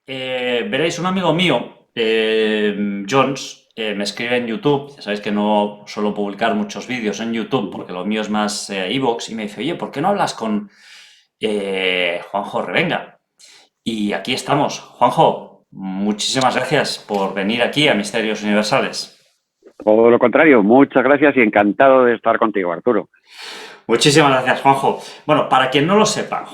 Veréis, un amigo mío, Jones, me escribe en YouTube. Ya sabéis que no suelo publicar muchos vídeos en YouTube Ujú. porque lo mío es más iVoox, y me dice, oye, ¿por qué no hablas con Juanjo Revenga? Y aquí estamos. Juanjo, muchísimas gracias por venir aquí a Misterios Universales. Todo lo contrario, muchas gracias y encantado de estar contigo, Arturo. Muchísimas gracias, Juanjo. Bueno, para quien no lo sepa,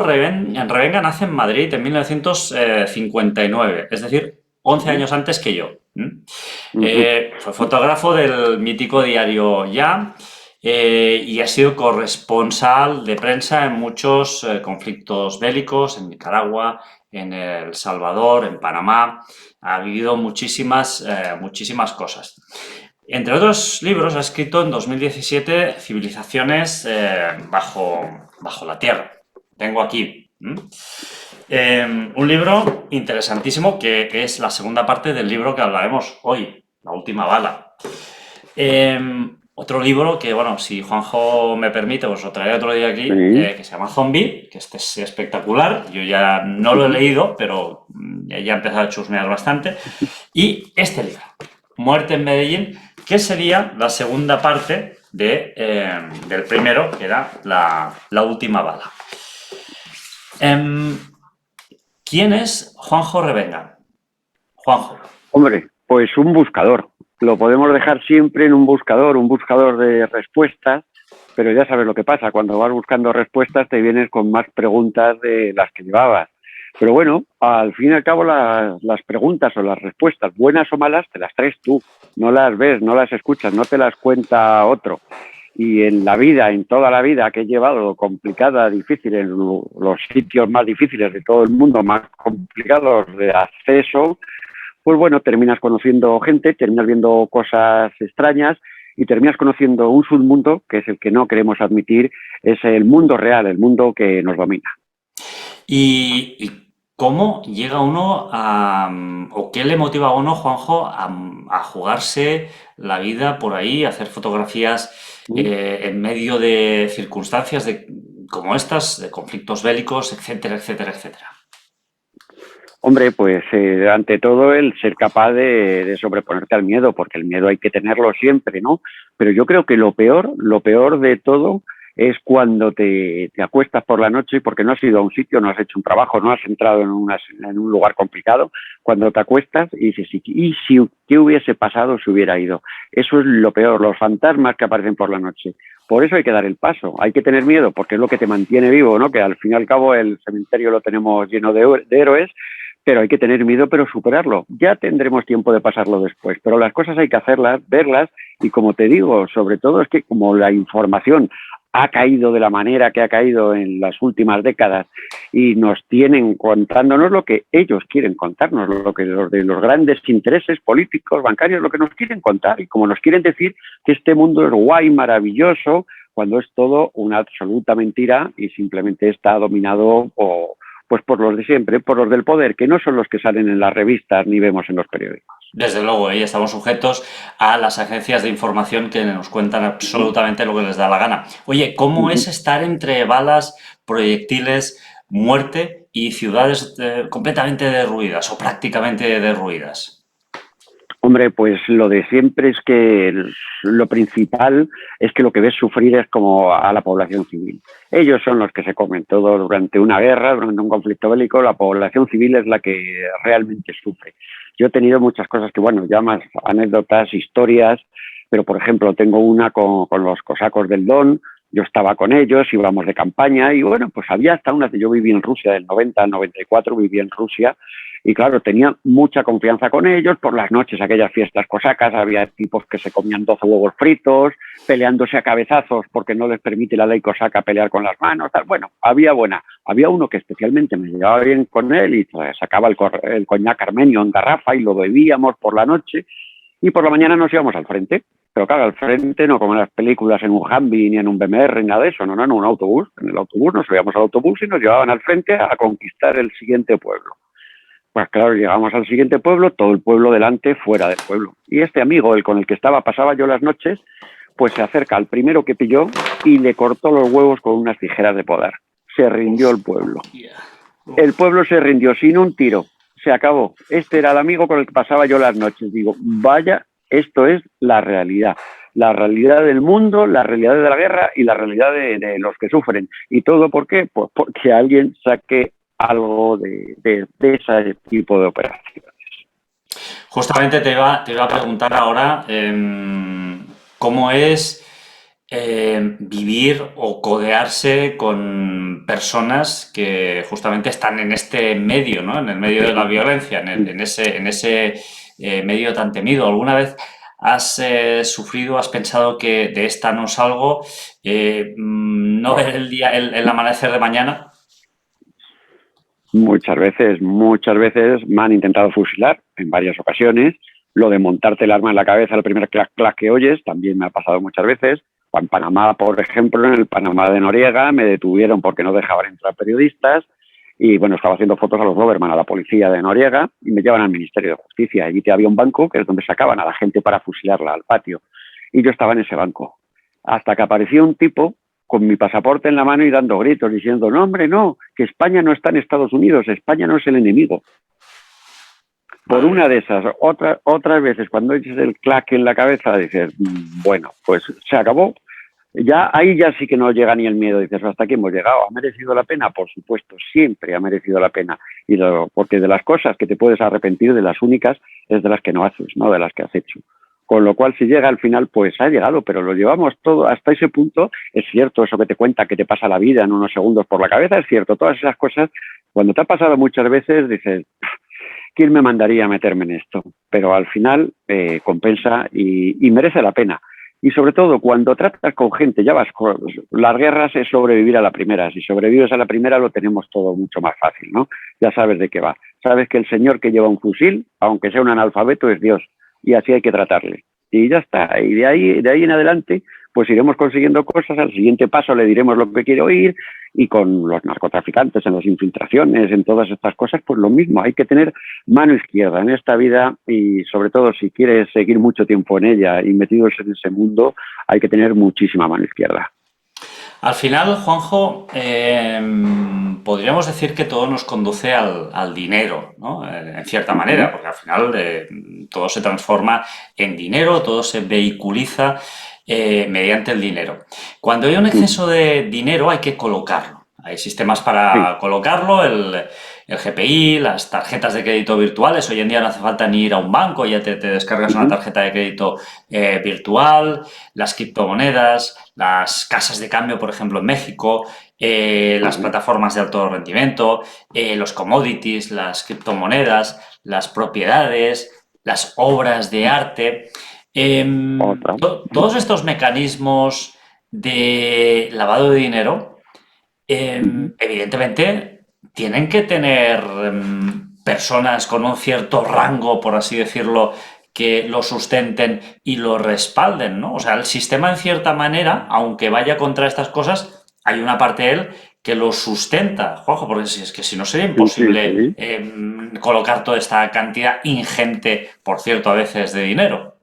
Revenga nace en Madrid en 1959, es decir, 11 Ujú, años antes que yo. ¿M? ujú. Fue fotógrafo del mítico diario Ya, y ha sido corresponsal de prensa en muchos conflictos bélicos, en Nicaragua, en El Salvador, en Panamá. Ha vivido muchísimas cosas. Entre otros libros, ha escrito en 2017 Civilizaciones bajo la Tierra. Tengo aquí. Un libro interesantísimo que es la segunda parte del libro que hablaremos hoy, La última bala. Otro libro que, bueno, si Juanjo me permite, os lo traeré otro día aquí, Sí, que se llama Zombie, que este es espectacular. Yo ya no lo he ujú. leído, pero ya he empezado a chusmear bastante. Y este libro, Muerte en Medellín, que sería la segunda parte del primero, que era la última bala. Em, ¿Quién es Juanjo Revenga? Juanjo. Hombre, pues un buscador. Lo podemos dejar siempre en un buscador de respuestas, pero ya sabes lo que pasa. Cuando vas buscando respuestas te vienes con más preguntas de las que llevabas. Pero bueno, al fin y al cabo las preguntas o las respuestas, buenas o malas, te las traes tú. No las ves, no las escuchas, no te las cuenta otro. Y en la vida, en toda la vida que he llevado complicada, difícil, en los sitios más difíciles de todo el mundo, más complicados de acceso, pues bueno, terminas conociendo gente, terminas viendo cosas extrañas y terminas conociendo un submundo que es el que no queremos admitir, es el mundo real, el mundo que nos domina. ¿Y cómo llega uno o qué le motiva a uno, Juanjo, a jugarse la vida por ahí, a hacer fotografías ¿Mm? en medio de circunstancias como estas, de conflictos bélicos, etcétera, etcétera, etcétera? Hombre, pues ante todo el ser capaz de sobreponerte al miedo, porque el miedo hay que tenerlo siempre, ¿no? Pero yo creo que lo peor de todo es cuando te acuestas por la noche y porque no has ido a un sitio, no has hecho un trabajo, no has entrado en un lugar complicado, cuando te acuestas y dices, ¿y si qué hubiese pasado si hubiera ido? Eso es lo peor, los fantasmas que aparecen por la noche. Por eso hay que dar el paso, hay que tener miedo, porque es lo que te mantiene vivo, ¿no? Que al fin y al cabo el cementerio lo tenemos lleno de héroes, pero hay que tener miedo, pero superarlo. Ya tendremos tiempo de pasarlo después, pero las cosas hay que hacerlas, verlas, y como te digo, sobre todo es que como la información ha caído de la manera que ha caído en las últimas décadas y nos tienen contándonos lo que ellos quieren contarnos, lo que los de los grandes intereses políticos, bancarios, lo que nos quieren contar, y como nos quieren decir que este mundo es guay, maravilloso, cuando es todo una absoluta mentira y simplemente está dominado pues por los de siempre, por los del poder, que no son los que salen en las revistas ni vemos en los periódicos. Desde luego, estamos sujetos a las agencias de información que nos cuentan Uh -huh, absolutamente lo que les da la gana. Oye, ¿cómo uh es -huh. estar entre balas, proyectiles, muerte y ciudades completamente derruidas o prácticamente derruidas? Hombre, pues lo de siempre es que lo principal es que lo que ves sufrir es como a la población civil. Ellos son los que se comen todo durante una guerra, durante un conflicto bélico, la población civil es la que realmente sufre. Yo he tenido muchas cosas que, bueno, ya más anécdotas, historias, pero por ejemplo tengo una con los cosacos del Don, yo estaba con ellos, íbamos de campaña y bueno, pues había hasta una que yo viví en Rusia del 90 al 94, viví en Rusia y claro, tenía mucha confianza con ellos. Por las noches, aquellas fiestas cosacas, había tipos que se comían 12 huevos fritos, peleándose a cabezazos porque no les permite la ley cosaca pelear con las manos. Tal. Bueno, había buena. Había uno que especialmente me llevaba bien con él y sacaba el coñac armenio en garrafa y lo bebíamos por la noche y por la mañana nos íbamos al frente. Pero claro, al frente no como en las películas en un Humvee ni en un BMR ni nada de eso, no, en un autobús. En el autobús nos subíamos al autobús y nos llevaban al frente a conquistar el siguiente pueblo. Pues claro, llegamos al siguiente pueblo, todo el pueblo delante, fuera del pueblo. Y este amigo, el con el que estaba, pasaba yo las noches, pues se acerca al primero que pilló y le cortó los huevos con unas tijeras de podar. Se rindió el pueblo. Hostia. El Uf. pueblo se rindió sin un tiro, se acabó. Este era el amigo con el que pasaba yo las noches. Digo, vaya, esto es la realidad. La realidad del mundo, la realidad de la guerra y la realidad de los que sufren. ¿Y todo por qué? Pues porque alguien saque algo de ese tipo de operaciones. Justamente te iba a preguntar ahora cómo es vivir o codearse con personas que justamente están en este medio, ¿no? En el medio de la violencia, en ese medio tan temido. ¿Alguna vez has sufrido, has pensado que de esta no salgo, no ver el día, el amanecer de mañana? Muchas veces me han intentado fusilar en varias ocasiones. Lo de montarte el arma en la cabeza, el primer clac clac que oyes, también me ha pasado muchas veces. En Panamá, por ejemplo, en el Panamá de Noriega, me detuvieron porque no dejaban entrar periodistas y, bueno, estaba haciendo fotos a los Doberman, a la policía de Noriega, y me llevan al Ministerio de Justicia. Allí había un banco que es donde sacaban a la gente para fusilarla al patio. Y yo estaba en ese banco. Hasta que apareció un tipo con mi pasaporte en la mano y dando gritos, diciendo, no, hombre, no, que España no está en Estados Unidos, España no es el enemigo. Por una de esas, otras veces, cuando dices el clac en la cabeza, dices, bueno, pues se acabó. Ya ahí ya sí que no llega ni el miedo, dices, hasta aquí hemos llegado, ¿ha merecido la pena? Por supuesto, siempre ha merecido la pena. Porque de las cosas que te puedes arrepentir, de las únicas, es de las que no haces, no de las que has hecho. Con lo cual, si llega al final, pues ha llegado, pero lo llevamos todo hasta ese punto. Es cierto eso que te cuenta, que te pasa la vida en unos segundos por la cabeza, es cierto, todas esas cosas, cuando te ha pasado muchas veces, dices, ¿quién me mandaría a meterme en esto? Pero al final compensa y merece la pena. Y sobre todo, cuando tratas con gente, ya vas con las guerras, es sobrevivir a la primera. Si sobrevives a la primera, lo tenemos todo mucho más fácil, ¿no? Ya sabes de qué va. Sabes que el señor que lleva un fusil, aunque sea un analfabeto, es Dios. Y así hay que tratarle. Y ya está. Y de ahí en adelante, pues iremos consiguiendo cosas. Al siguiente paso le diremos lo que quiere oír. Y con los narcotraficantes, en las infiltraciones, en todas estas cosas, pues lo mismo. Hay que tener mano izquierda en esta vida y sobre todo si quieres seguir mucho tiempo en ella y metidos en ese mundo, hay que tener muchísima mano izquierda. Al final, Juanjo, podríamos decir que todo nos conduce al dinero, ¿no? En cierta manera, porque al final todo se transforma en dinero, todo se vehiculiza mediante el dinero. Cuando hay un exceso de dinero hay que colocarlo. Hay sistemas Sí. para colocarlo, el GPI, las tarjetas de crédito virtuales. Hoy en día no hace falta ni ir a un banco, ya te descargas una tarjeta de crédito virtual, las criptomonedas, las casas de cambio, por ejemplo, en México, las plataformas de alto rendimiento, los commodities, las criptomonedas, las propiedades, las obras de arte. Otra. Todos estos mecanismos de lavado de dinero, evidentemente, tienen que tener personas con un cierto rango, por así decirlo, que lo sustenten y lo respalden, ¿no? O sea, el sistema, en cierta manera, aunque vaya contra estas cosas, hay una parte de él que lo sustenta, Juanjo, porque si es que si no sería Sí, sí, imposible sí. colocar toda esta cantidad ingente, por cierto, a veces de dinero.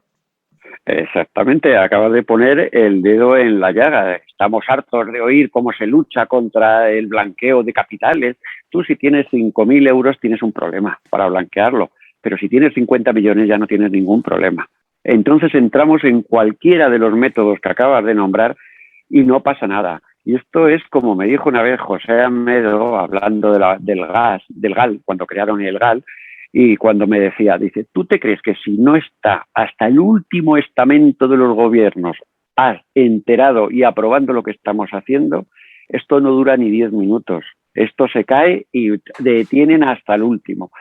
Exactamente, acabas de poner el dedo en la llaga. Estamos hartos de oír cómo se lucha contra el blanqueo de capitales. Tú si tienes 5.000 euros tienes un problema para blanquearlo, pero si tienes 50 millones ya no tienes ningún problema. Entonces entramos en cualquiera de los métodos que acabas de nombrar y no pasa nada. Y esto es como me dijo una vez José Amedo, hablando del gas, del GAL, cuando crearon el GAL, y cuando me decía, dice, ¿tú te crees que si no está hasta el último estamento de los gobiernos enterado y aprobando lo que estamos haciendo, esto no dura ni 10 minutos? Esto se cae y detienen hasta el último.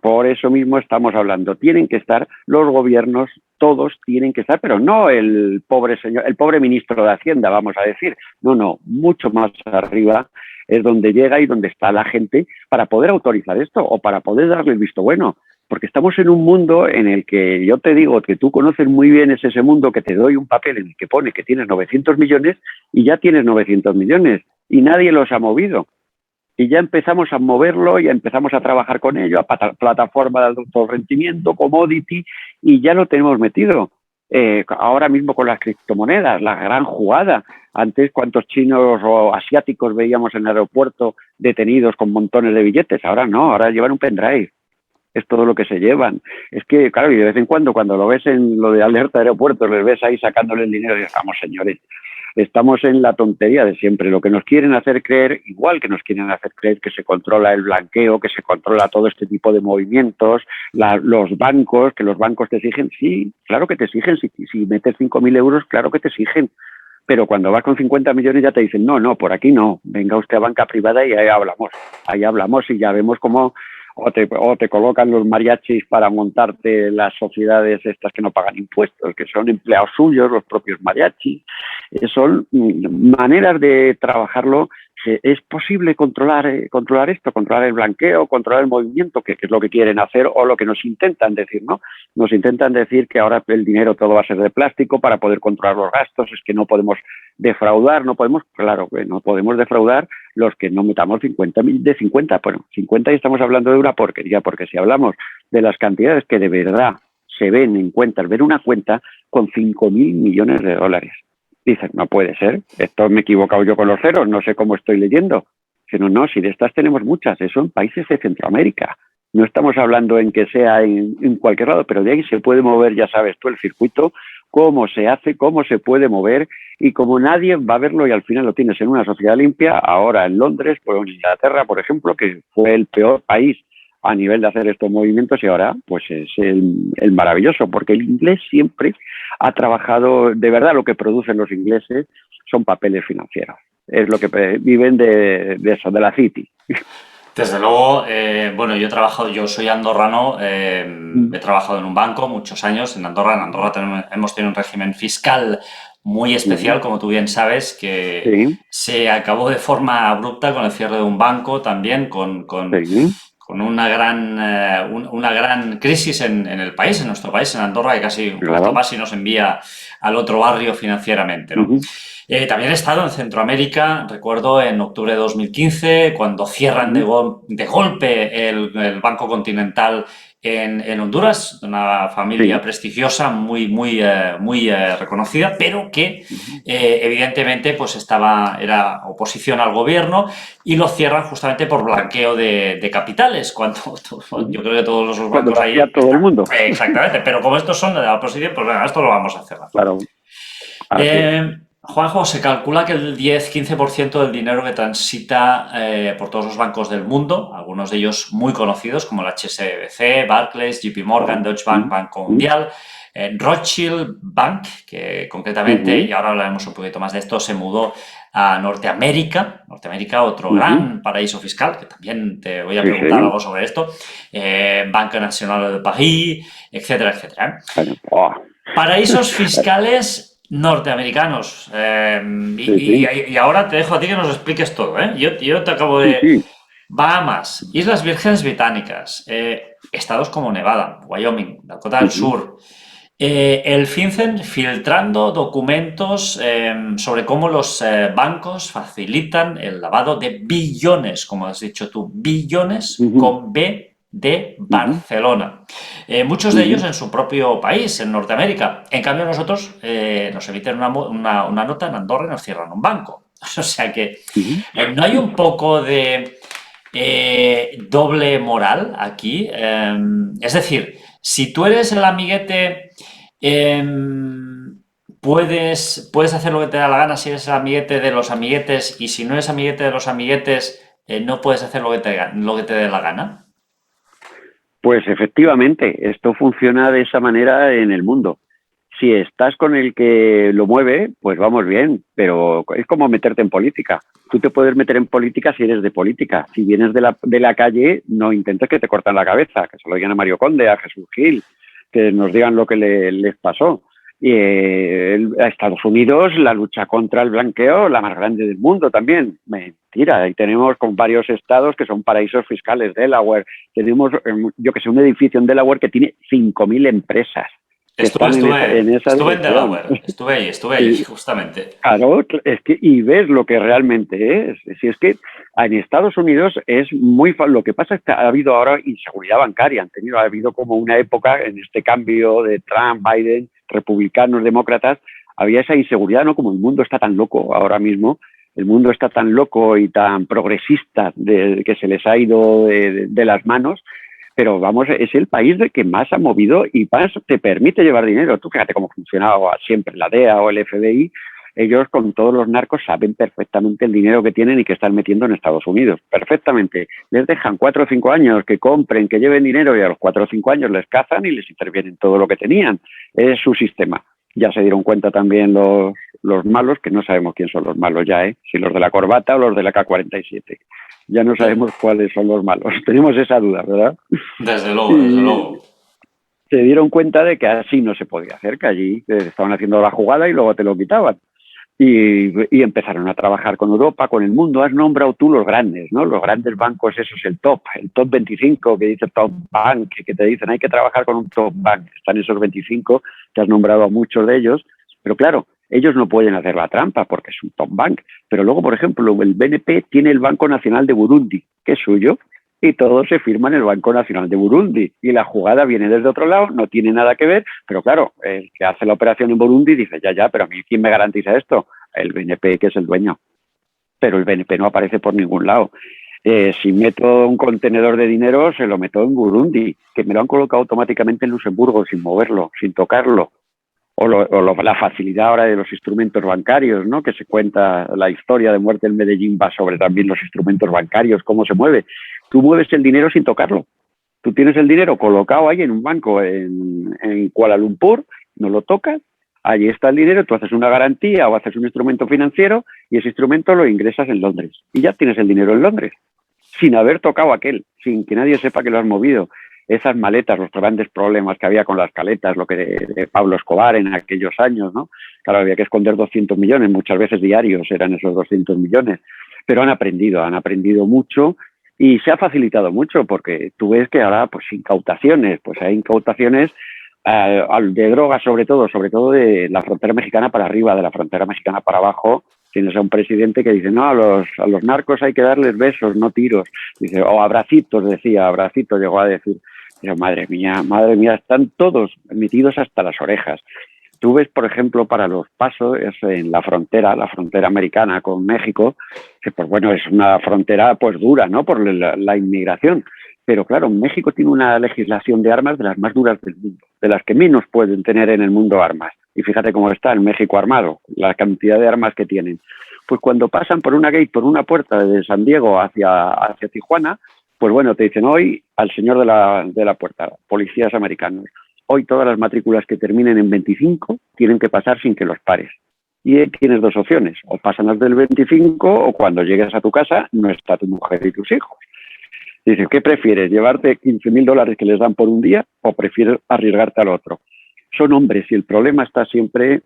Por eso mismo estamos hablando. Tienen que estar los gobiernos, todos tienen que estar, pero no el pobre señor, el pobre ministro de Hacienda, vamos a decir. No, mucho más arriba es donde llega y donde está la gente para poder autorizar esto o para poder darle el visto bueno. Porque estamos en un mundo en el que yo te digo que tú conoces muy bien ese mundo, que te doy un papel en el que pone que tienes 900 millones y ya tienes 900 millones y nadie los ha movido. Y ya empezamos a moverlo, ya empezamos a trabajar con ello, a plataforma de alto rendimiento, commodity, y ya lo tenemos metido. Ahora mismo con las criptomonedas, la gran jugada. Antes, ¿cuántos chinos o asiáticos veíamos en el aeropuerto detenidos con montones de billetes? Ahora no, ahora llevan un pendrive. es todo lo que se llevan. Es que, claro, y de vez en cuando lo ves en lo de alerta de aeropuertos, les ves ahí sacándole el dinero y dices, vamos, señores, estamos en la tontería de siempre. Lo que nos quieren hacer creer, igual que nos quieren hacer creer que se controla el blanqueo, que se controla todo este tipo de movimientos, los bancos, que los bancos te exigen, sí, claro que te exigen, si metes 5.000 euros, claro que te exigen. Pero cuando vas con 50 millones ya te dicen, no, por aquí no, venga usted a banca privada y ahí hablamos y ya vemos cómo o te colocan los mariachis para montarte las sociedades estas que no pagan impuestos, que son empleados suyos, los propios mariachis. Son maneras de trabajarlo. Es posible controlar esto, controlar el blanqueo, controlar el movimiento, que es lo que quieren hacer o lo que nos intentan decir, ¿no? Nos intentan decir que ahora el dinero todo va a ser de plástico para poder controlar los gastos, es que no podemos defraudar, no podemos defraudar los que no metamos 50 y estamos hablando de una porquería, porque si hablamos de las cantidades que de verdad se ven en cuentas, ver una cuenta con 5.000 millones de dólares. Dices, no puede ser, esto me he equivocado yo con los ceros, no sé cómo estoy leyendo. Sino, no, si de estas tenemos muchas, eso en países de Centroamérica. No estamos hablando en que sea en cualquier lado, pero de ahí se puede mover, ya sabes tú, el circuito, cómo se hace, cómo se puede mover, y como nadie va a verlo y al final lo tienes en una sociedad limpia, ahora en Londres, pues en Inglaterra, por ejemplo, que fue el peor país a nivel de hacer estos movimientos, y ahora pues es el maravilloso, porque el inglés siempre ha trabajado, de verdad lo que producen los ingleses son papeles financieros, es lo que viven de eso, de la City. Desde luego, bueno, yo soy andorrano, he trabajado en un banco muchos años en Andorra. En Andorra hemos tenido un régimen fiscal muy especial, como tú bien sabes, que se acabó de forma abrupta con el cierre de un banco también, con una gran crisis en el país, en nuestro país, en Andorra, que casi casi nos envía al otro barrio financieramente, ¿no? También he estado en Centroamérica, recuerdo en octubre de 2015, cuando cierran de golpe el Banco Continental en Honduras, una familia prestigiosa, muy reconocida, pero que evidentemente pues era oposición al gobierno, y lo cierran justamente por blanqueo de capitales, cuando yo creo que todos los bancos ahí... todo el mundo. Exactamente, pero como estos son de la oposición, pues venga, esto lo vamos a cerrar. Claro. Juanjo, se calcula que el 10-15% del dinero que transita por todos los bancos del mundo, algunos de ellos muy conocidos como el HSBC, Barclays, JP Morgan, Deutsche Bank, Banco Mundial, Rothschild Bank, que concretamente, y ahora hablaremos un poquito más de esto, se mudó a Norteamérica, otro gran paraíso fiscal, que también te voy a preguntar algo sobre esto, Banque Nationale de París, etcétera, etcétera. Paraísos fiscales norteamericanos. Y ahora te dejo a ti que nos expliques todo, ¿eh? Yo te acabo de... Bahamas, Islas Vírgenes Británicas, estados como Nevada, Wyoming, Dakota del Sur. El FinCEN filtrando documentos sobre cómo los bancos facilitan el lavado de billones, como has dicho tú, billones con B de Barcelona. Muchos de ellos en su propio país, en Norteamérica. En cambio, nosotros nos emiten una nota en Andorra y nos cierran un banco. O sea que no hay un poco de doble moral aquí. Es decir, si tú eres el amiguete, puedes hacer lo que te da la gana si eres el amiguete de los amiguetes, y si no eres amiguete de los amiguetes, no puedes hacer lo que te dé la gana. Pues efectivamente, esto funciona de esa manera en el mundo. Si estás con el que lo mueve, pues vamos bien, pero es como meterte en política. Tú te puedes meter en política si eres de política. Si vienes de la calle, no intentes que te corten la cabeza, que se lo digan a Mario Conde, a Jesús Gil, que nos digan lo que les pasó. Y a Estados Unidos, la lucha contra el blanqueo, la más grande del mundo también. Mentira, ahí tenemos con varios estados que son paraísos fiscales. Delaware, tenemos, yo que sé, un edificio en Delaware que tiene 5.000 empresas. Estuve en Delaware, estuve ahí, justamente. Claro, es que, y ves lo que realmente es. Si es que en Estados Unidos es muy... Lo que pasa es que ha habido ahora inseguridad bancaria. Ha habido como una época en este cambio de Trump, Biden, republicanos, demócratas, había esa inseguridad, ¿no? Como el mundo está tan loco ahora mismo, el mundo está tan loco y tan progresista que se les ha ido de las manos, pero vamos, es el país del que más ha movido y más te permite llevar dinero. Tú fíjate cómo funcionaba siempre la DEA o el FBI. Ellos con todos los narcos saben perfectamente el dinero que tienen y que están metiendo en Estados Unidos. Perfectamente. Les dejan 4 o 5 años que compren, que lleven dinero y a los 4 o 5 años les cazan y les intervienen todo lo que tenían. Es su sistema. Ya se dieron cuenta también los malos, que no sabemos quién son los malos ya, si los de la corbata o los de la K-47. Ya no sabemos cuáles son los malos. Tenemos esa duda, ¿verdad? Desde luego, desde luego. Se dieron cuenta de que así no se podía hacer, que allí estaban haciendo la jugada y luego te lo quitaban. Y empezaron a trabajar con Europa, con el mundo. Has nombrado tú los grandes, ¿no? Los grandes bancos, eso es el top 25, que dice Top Bank, que te dicen hay que trabajar con un Top Bank. Están esos 25, te has nombrado a muchos de ellos, pero claro, ellos no pueden hacer la trampa porque es un Top Bank. Pero luego, por ejemplo, el BNP tiene el Banco Nacional de Burundi, que es suyo, y todo se firma en el Banco Nacional de Burundi. Y la jugada viene desde otro lado, no tiene nada que ver, pero claro, el que hace la operación en Burundi dice, ya, pero a mí, ¿quién me garantiza esto? El BNP, que es el dueño. Pero el BNP no aparece por ningún lado. Si meto un contenedor de dinero, se lo meto en Burundi, que me lo han colocado automáticamente en Luxemburgo, sin moverlo, sin tocarlo. La facilidad ahora de los instrumentos bancarios, ¿no? Que se cuenta la historia de muerte en Medellín va sobre también los instrumentos bancarios, cómo se mueve. Tú mueves el dinero sin tocarlo. Tú tienes el dinero colocado ahí en un banco en Kuala Lumpur, no lo tocas, allí está el dinero, tú haces una garantía o haces un instrumento financiero y ese instrumento lo ingresas en Londres. Y ya tienes el dinero en Londres, sin haber tocado aquel, sin que nadie sepa que lo has movido. Esas maletas, los grandes problemas que había con las caletas, lo que de Pablo Escobar en aquellos años, ¿no? Claro, había que esconder 200 millones, muchas veces diarios eran esos 200 millones, pero han aprendido mucho y se ha facilitado mucho porque tú ves que ahora, pues incautaciones, pues hay incautaciones de drogas sobre todo de la frontera mexicana para arriba, de la frontera mexicana para abajo. Tienes a un presidente que dice, no, a los narcos hay que darles besos, no tiros. Dice, o abracitos, decía, abracitos llegó a decir. Digo, madre mía, están todos metidos hasta las orejas. Tú ves, por ejemplo, para los pasos en la frontera americana con México, que pues bueno, es una frontera pues dura, ¿no? Por la inmigración. Pero claro, México tiene una legislación de armas de las más duras del mundo, de las que menos pueden tener en el mundo armas. Y fíjate cómo está el México armado, la cantidad de armas que tienen. Pues cuando pasan por una gate, por una puerta de San Diego hacia Tijuana, pues bueno, te dicen hoy al señor de la puerta, policías americanos, hoy todas las matrículas que terminen en 25 tienen que pasar sin que los pares. Y tienes dos opciones, o pasan las del 25 o cuando llegues a tu casa no está tu mujer y tus hijos. Dices, ¿qué prefieres? ¿Llevarte $15,000 que les dan por un día o prefieres arriesgarte al otro? Son hombres y el problema está siempre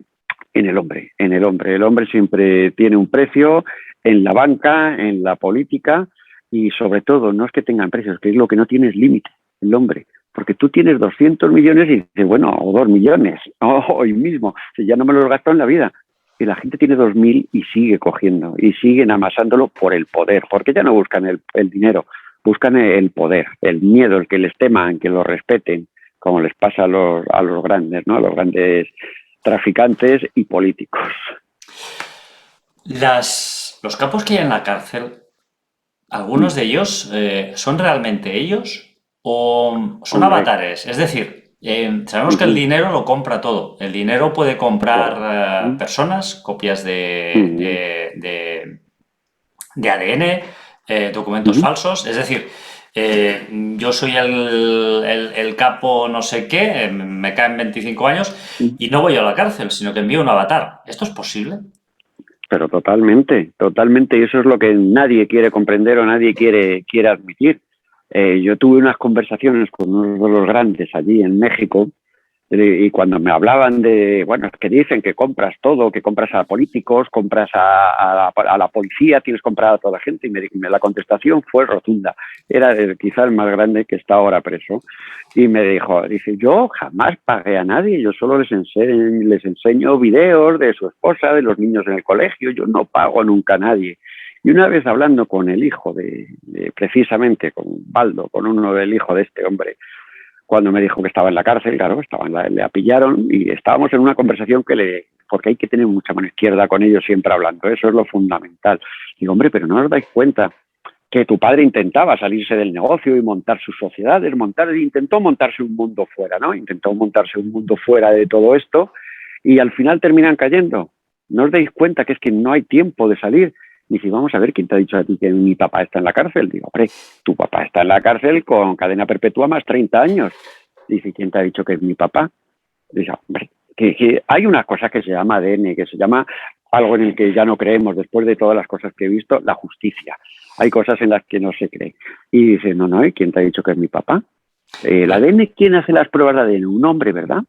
en el hombre. El hombre siempre tiene un precio en la banca, en la política y sobre todo no es que tengan precios, que es lo que no tiene es límite, el hombre. Porque tú tienes 200 millones y dices, bueno, o 2 millones, hoy mismo, si ya no me los gasto en la vida. Y la gente tiene 2.000 y sigue cogiendo y siguen amasándolo por el poder, porque ya no buscan el dinero, buscan el poder, el miedo, el que les teman, que los respeten, como les pasa a los grandes, ¿no? A los grandes traficantes y políticos. Los capos que hay en la cárcel, ¿algunos de ellos son realmente ellos o son avatares? Es decir, sabemos que el dinero lo compra todo. El dinero puede comprar personas, copias de ADN, documentos falsos. Es decir, yo soy el capo no sé qué, me caen 25 años y no voy a la cárcel, sino que envío un avatar. ¿Esto es posible? Pero totalmente, y eso es lo que nadie quiere comprender o nadie quiere admitir. Yo tuve unas conversaciones con uno de los grandes allí en México y cuando me hablaban de, bueno, es que dicen que compras todo, que compras a políticos, compras a la policía, tienes comprado a toda la gente y la contestación fue rotunda. Era quizá el más grande que está ahora preso y me dice, yo jamás pagué a nadie, yo solo les enseño videos de su esposa, de los niños en el colegio, yo no pago nunca a nadie. Y una vez hablando con el hijo precisamente con Baldo, con uno del hijo de este hombre, cuando me dijo que estaba en la cárcel, claro, le apillaron y estábamos en una conversación porque hay que tener mucha mano izquierda con ellos siempre hablando, eso es lo fundamental. Digo, hombre, pero no os dais cuenta que tu padre intentaba salirse del negocio y montar sus sociedades, intentó montarse un mundo fuera, ¿no? Intentó montarse un mundo fuera de todo esto y al final terminan cayendo. No os dais cuenta que es que no hay tiempo de salir. Y si vamos a ver, ¿quién te ha dicho a ti que mi papá está en la cárcel? Digo, hombre, tu papá está en la cárcel con cadena perpetua más 30 años. Dice, ¿quién te ha dicho que es mi papá? Dice, hombre, que hay una cosa que se llama ADN, que se llama algo en el que ya no creemos, después de todas las cosas que he visto, la justicia. Hay cosas en las que no se cree. Y dice, no, ¿y quién te ha dicho que es mi papá? El ADN, ¿quién hace las pruebas de ADN? Un hombre, ¿verdad?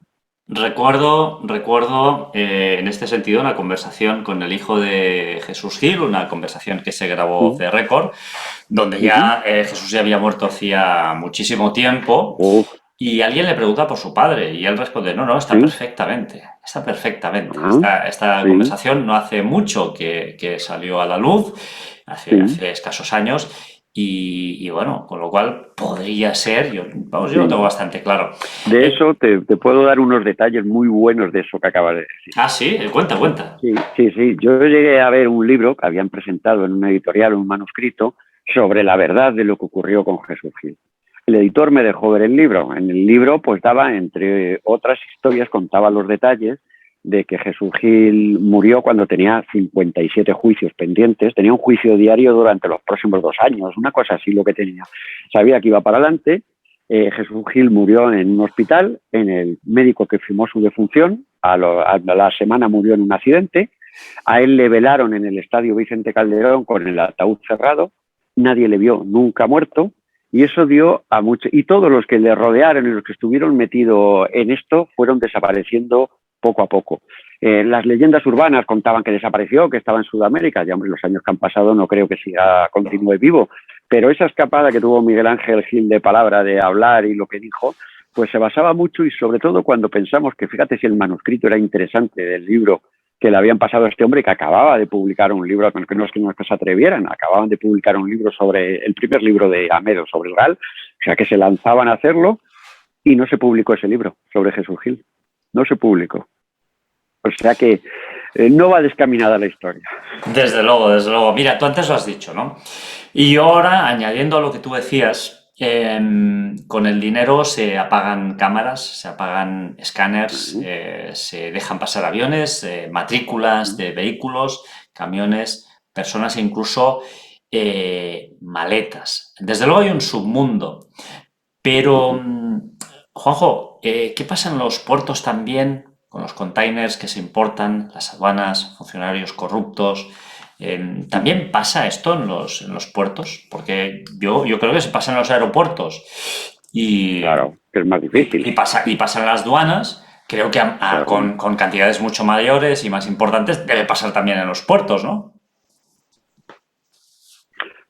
Recuerdo en este sentido una conversación con el hijo de Jesús Gil, una conversación que se grabó off the record, donde ya Jesús ya había muerto hacía muchísimo tiempo y alguien le pregunta por su padre y él responde, no, está perfectamente, está perfectamente. Esta conversación no hace mucho que salió a la luz, hace escasos años. Y bueno, con lo cual podría ser, yo lo tengo bastante claro. De eso te puedo dar unos detalles muy buenos de eso que acabas de decir. Ah, sí, cuenta. Sí. Yo llegué a ver un libro que habían presentado en una editorial, un manuscrito, sobre la verdad de lo que ocurrió con Jesús Gil. El editor me dejó ver el libro. En el libro, pues daba, entre otras historias, contaba los detalles de que Jesús Gil murió cuando tenía 57 juicios pendientes, tenía un juicio diario durante los próximos 2 años, una cosa así lo que tenía. Sabía que iba para adelante. Jesús Gil murió en un hospital, el médico que firmó su defunción, a la semana murió en un accidente, a él le velaron en el estadio Vicente Calderón con el ataúd cerrado, nadie le vio nunca muerto, y eso dio a muchos, y todos los que le rodearon y los que estuvieron metidos en esto fueron desapareciendo poco a poco. Las leyendas urbanas contaban que desapareció, que estaba en Sudamérica, ya hombre, los años que han pasado no creo que continúe vivo, pero esa escapada que tuvo Miguel Ángel Gil de palabra, de hablar y lo que dijo, pues se basaba mucho y sobre todo cuando pensamos que, fíjate si el manuscrito era interesante del libro que le habían pasado a este hombre que acababa de publicar un libro, que no es que se atrevieran, acababan de publicar un libro sobre el primer libro de Amedo, sobre el GAL, o sea que se lanzaban a hacerlo y no se publicó ese libro sobre Jesús Gil, no se publicó. O sea que no va descaminada la historia. Desde luego. Mira, tú antes lo has dicho, ¿no? Y ahora, añadiendo a lo que tú decías, con el dinero se apagan cámaras, se apagan escáneres, se dejan pasar aviones, matrículas de vehículos, camiones, personas e incluso maletas. Desde luego hay un submundo. Pero, Juanjo, ¿qué pasa en los puertos también? Con los containers que se importan, las aduanas, funcionarios corruptos. ¿También pasa esto en los puertos? Porque yo creo que se pasa en los aeropuertos. Claro, que es más difícil. Y pasa en las aduanas. Creo que claro, con cantidades mucho mayores y más importantes debe pasar también en los puertos, ¿no?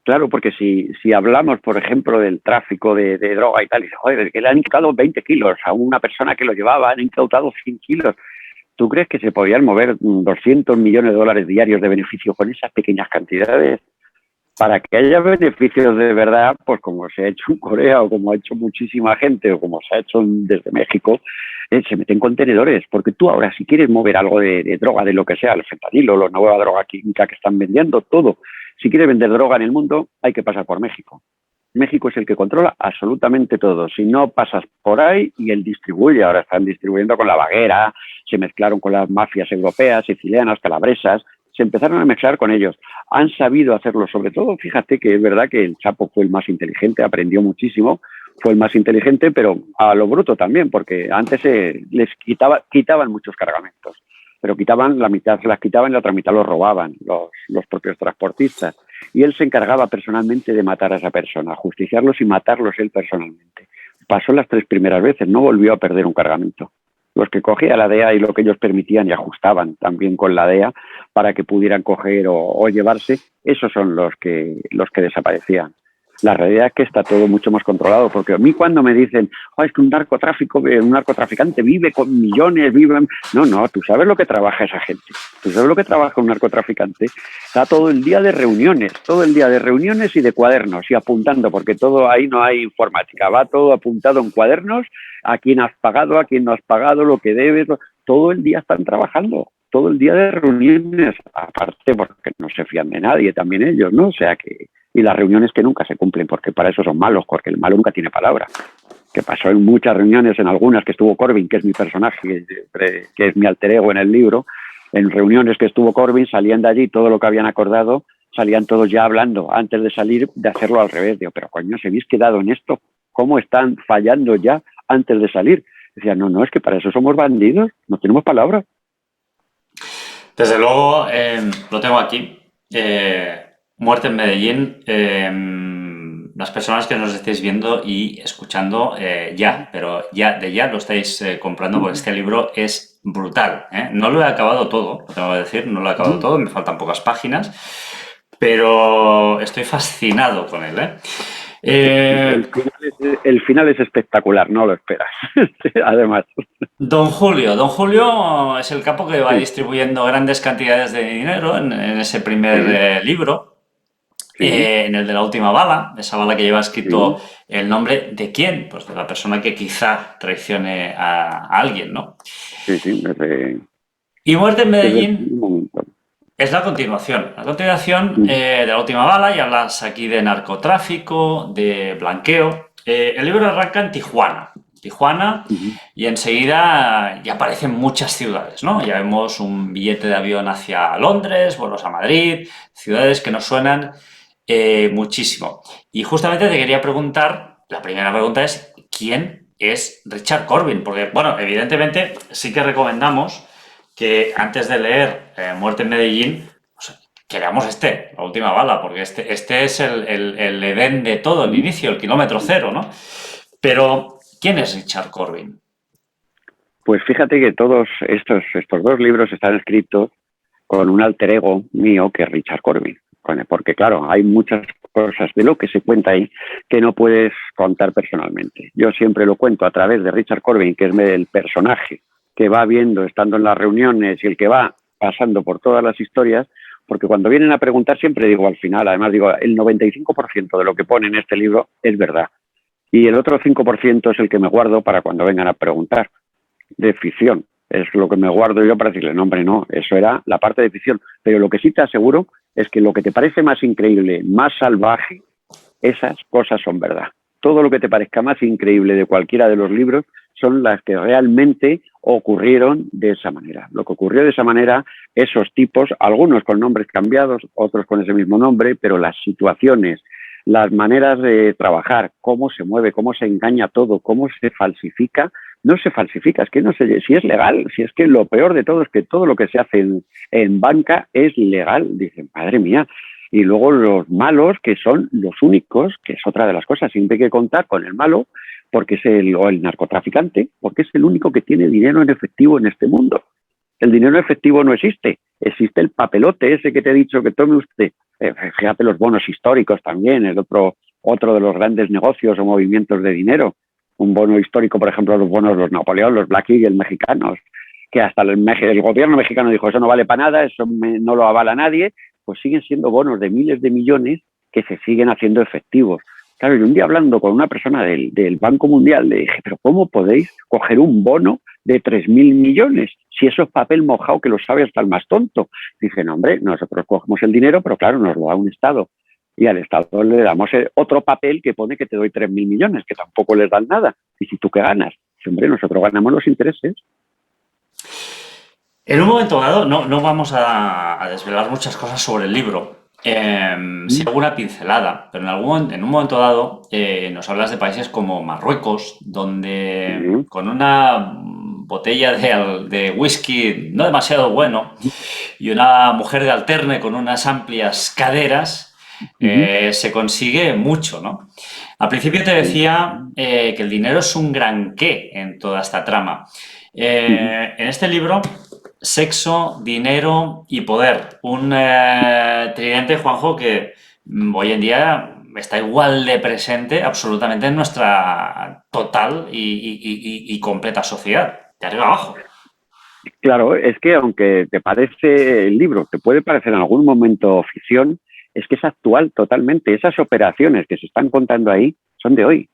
Claro, porque si hablamos, por ejemplo, del tráfico de droga y tal, y dice, joder, que le han incautado 20 kilos a una persona que lo llevaba, han incautado 100 kilos. ¿Tú crees que se podían mover 200 millones de dólares diarios de beneficio con esas pequeñas cantidades? Para que haya beneficios de verdad, pues como se ha hecho en Corea o como ha hecho muchísima gente o como se ha hecho desde México, se meten contenedores. Porque tú ahora, si quieres mover algo de droga, de lo que sea, el fentanilo, la nueva droga química que están vendiendo, todo, si quieres vender droga en el mundo, hay que pasar por México. México es el que controla absolutamente todo. Si no pasas por ahí y él distribuye, ahora están distribuyendo con la vaguera, se mezclaron con las mafias europeas, sicilianas, calabresas, se empezaron a mezclar con ellos. Han sabido hacerlo, sobre todo, fíjate que es verdad que el Chapo fue el más inteligente, aprendió muchísimo, fue el más inteligente, pero a lo bruto también, porque antes les quitaban muchos cargamentos, pero quitaban la mitad, se las quitaban y la otra mitad los robaban los propios transportistas. Y él se encargaba personalmente de matar a esa persona, justiciarlos y matarlos él personalmente. Pasó las 3 primeras veces, no volvió a perder un cargamento. Los que cogía la DEA y lo que ellos permitían y ajustaban también con la DEA para que pudieran coger o llevarse, esos son los que desaparecían. La realidad es que está todo mucho más controlado, porque a mí cuando me dicen, oh, es que un narcotraficante vive con millones, No, tú sabes lo que trabaja esa gente, tú sabes lo que trabaja un narcotraficante. Está todo el día de reuniones y de cuadernos y apuntando, porque todo ahí no hay informática, va todo apuntado en cuadernos, a quién has pagado, a quién no has pagado, lo que debes, todo el día están trabajando, todo el día de reuniones, aparte porque no se fían de nadie también ellos, ¿no? O sea que y las reuniones que nunca se cumplen, porque para eso son malos, porque el malo nunca tiene palabra. Que pasó en muchas reuniones, en algunas que estuvo Corbyn, que es mi personaje, que es mi alter ego en el libro, en reuniones que estuvo Corbyn, salían de allí todo lo que habían acordado, salían todos ya hablando, antes de salir, de hacerlo al revés. Digo, pero coño, ¿se habéis quedado en esto? ¿Cómo están fallando ya antes de salir? Decía, no, es que para eso somos bandidos, no tenemos palabra. Desde luego, lo tengo aquí. Muerte en Medellín. Las personas que nos estéis viendo y escuchando pero ya lo estáis comprando, porque este libro es brutal. No lo he acabado todo, lo tengo que decir, no lo he acabado todo, me faltan pocas páginas, pero estoy fascinado con él. El final es espectacular, no lo esperas. Además. Don Julio es el capo que va distribuyendo grandes cantidades de dinero en ese primer libro. En el de la última bala, esa bala que lleva escrito el nombre de quién, pues de la persona que quizá traicione a alguien, ¿no? Sí, Y Muerte en Medellín es la continuación de la última bala, y hablas aquí de narcotráfico, de blanqueo. El libro arranca en Tijuana, y enseguida ya aparecen muchas ciudades, ¿no? Ya vemos un billete de avión hacia Londres, vuelos a Madrid, ciudades que nos suenan muchísimo. Y justamente te quería preguntar, la primera pregunta es, ¿quién es Richard Corbin? Porque, bueno, evidentemente sí que recomendamos que antes de leer Muerte en Medellín, pues, que leamos la última bala, porque este es el Edén de todo, el inicio, el kilómetro cero, ¿no? Pero, ¿quién es Richard Corbin? Pues fíjate que todos estos dos libros están escritos con un alter ego mío que es Richard Corbin. Porque, claro, hay muchas cosas de lo que se cuenta ahí que no puedes contar personalmente. Yo siempre lo cuento a través de Richard Corbin, que es el personaje que va viendo, estando en las reuniones, y el que va pasando por todas las historias, porque cuando vienen a preguntar siempre digo al final, además digo, el 95% de lo que pone en este libro es verdad. Y el otro 5% es el que me guardo para cuando vengan a preguntar, de ficción. Es lo que me guardo yo para decirle, no, hombre, no, eso era la parte de ficción. Pero lo que sí te aseguro es que lo que te parece más increíble, más salvaje, esas cosas son verdad. Todo lo que te parezca más increíble de cualquiera de los libros son las que realmente ocurrieron de esa manera. Lo que ocurrió de esa manera, esos tipos, algunos con nombres cambiados, otros con ese mismo nombre, pero las situaciones, las maneras de trabajar, cómo se mueve, cómo se engaña todo, cómo se falsifica, no se falsifica, es que no sé si es legal, si es que lo peor de todo es que todo lo que se hace en banca es legal. Dicen, madre mía. Y luego los malos, que son los únicos, que es otra de las cosas, siempre hay que contar con el malo, porque es o el narcotraficante, porque es el único que tiene dinero en efectivo en este mundo. El dinero en efectivo no existe, existe el papelote ese que te he dicho que tome usted. Fíjate los bonos históricos también, es otro de los grandes negocios o movimientos de dinero. Un bono histórico, por ejemplo, los bonos, los Napoleón, los Black Eagle mexicanos, que hasta el gobierno mexicano dijo, eso no vale para nada, eso no lo avala nadie, pues siguen siendo bonos de miles de millones que se siguen haciendo efectivos. Claro, y un día hablando con una persona del Banco Mundial, le dije, pero ¿cómo podéis coger un bono de 3.000 millones? Si eso es papel mojado que lo sabe hasta el más tonto. Dije, no, hombre, nosotros cogemos el dinero, pero claro, nos lo da un Estado. Y al Estado le damos otro papel que pone que te doy 3.000 millones, que tampoco les dan nada. Y si tú qué ganas, hombre, nosotros ganamos los intereses. En un momento dado, no vamos a desvelar muchas cosas sobre el libro, sí alguna pincelada, pero en un momento dado nos hablas de países como Marruecos, donde con una botella de whisky no demasiado bueno y una mujer de alterne con unas amplias caderas, se consigue mucho, ¿no? Al principio te decía que el dinero es un gran qué en toda esta trama. En este libro, sexo, dinero y poder. Un tridente, Juanjo, que hoy en día está igual de presente absolutamente en nuestra total y completa sociedad, de arriba abajo. Claro, es que aunque te parece el libro, te puede parecer en algún momento ficción, es que es actual totalmente. Esas operaciones que se están contando ahí son de hoy.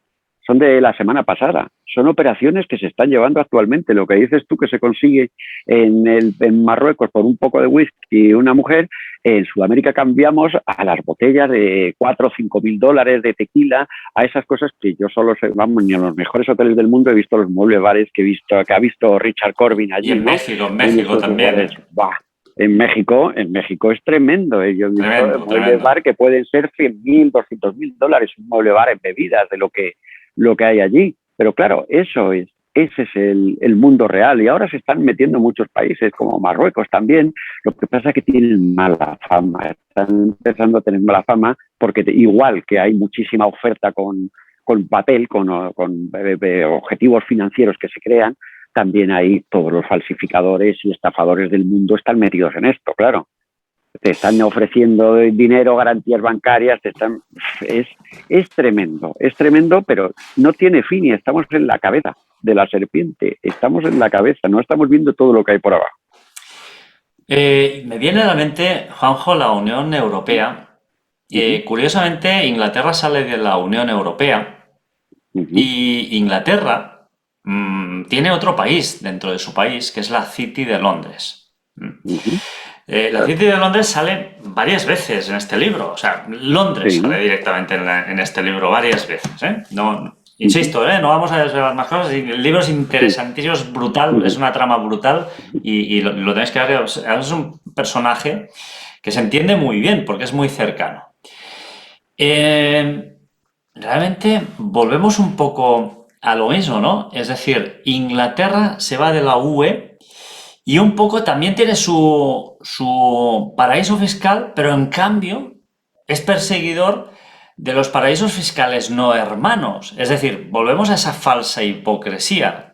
son de la semana pasada. Son operaciones que se están llevando actualmente. Lo que dices tú que se consigue en Marruecos por un poco de whisky y una mujer, en Sudamérica cambiamos a las botellas de 4 o 5 mil dólares de tequila, a esas cosas que yo solo sé, vamos, ni en los mejores hoteles del mundo he visto los muebles bares que ha visto Richard Corbin allí. Y en ¿no? México también. En México es tremendo. Yo he visto muebles bar que pueden ser 100.000, 200.000 dólares, un mueble bar en bebidas de lo que hay allí. Pero claro, ese es el mundo real. Y ahora se están metiendo muchos países, como Marruecos también. Lo que pasa es que tienen mala fama. Están empezando a tener mala fama porque igual que hay muchísima oferta con papel, con objetivos financieros que se crean, también hay todos los falsificadores y estafadores del mundo están metidos en esto, claro. Te están ofreciendo dinero, garantías bancarias, es tremendo, pero no tiene fin y estamos en la cabeza de la serpiente, estamos en la cabeza, no estamos viendo todo lo que hay por abajo. Me viene a la mente, Juanjo, la Unión Europea. Curiosamente, Inglaterra sale de la Unión Europea y Inglaterra tiene otro país dentro de su país, que es la City de Londres. La City de Londres sale varias veces en este libro. O sea, Londres sale directamente en este libro varias veces. No, insisto, no vamos a desvelar más cosas. El libro es interesantísimo, es brutal, es una trama brutal y lo tenéis que ver. Es un personaje que se entiende muy bien porque es muy cercano. Realmente volvemos un poco a lo mismo, ¿no? Es decir, Inglaterra se va de la UE y un poco también tiene su paraíso fiscal, pero en cambio es perseguidor de los paraísos fiscales no hermanos. Es decir, volvemos a esa falsa hipocresía.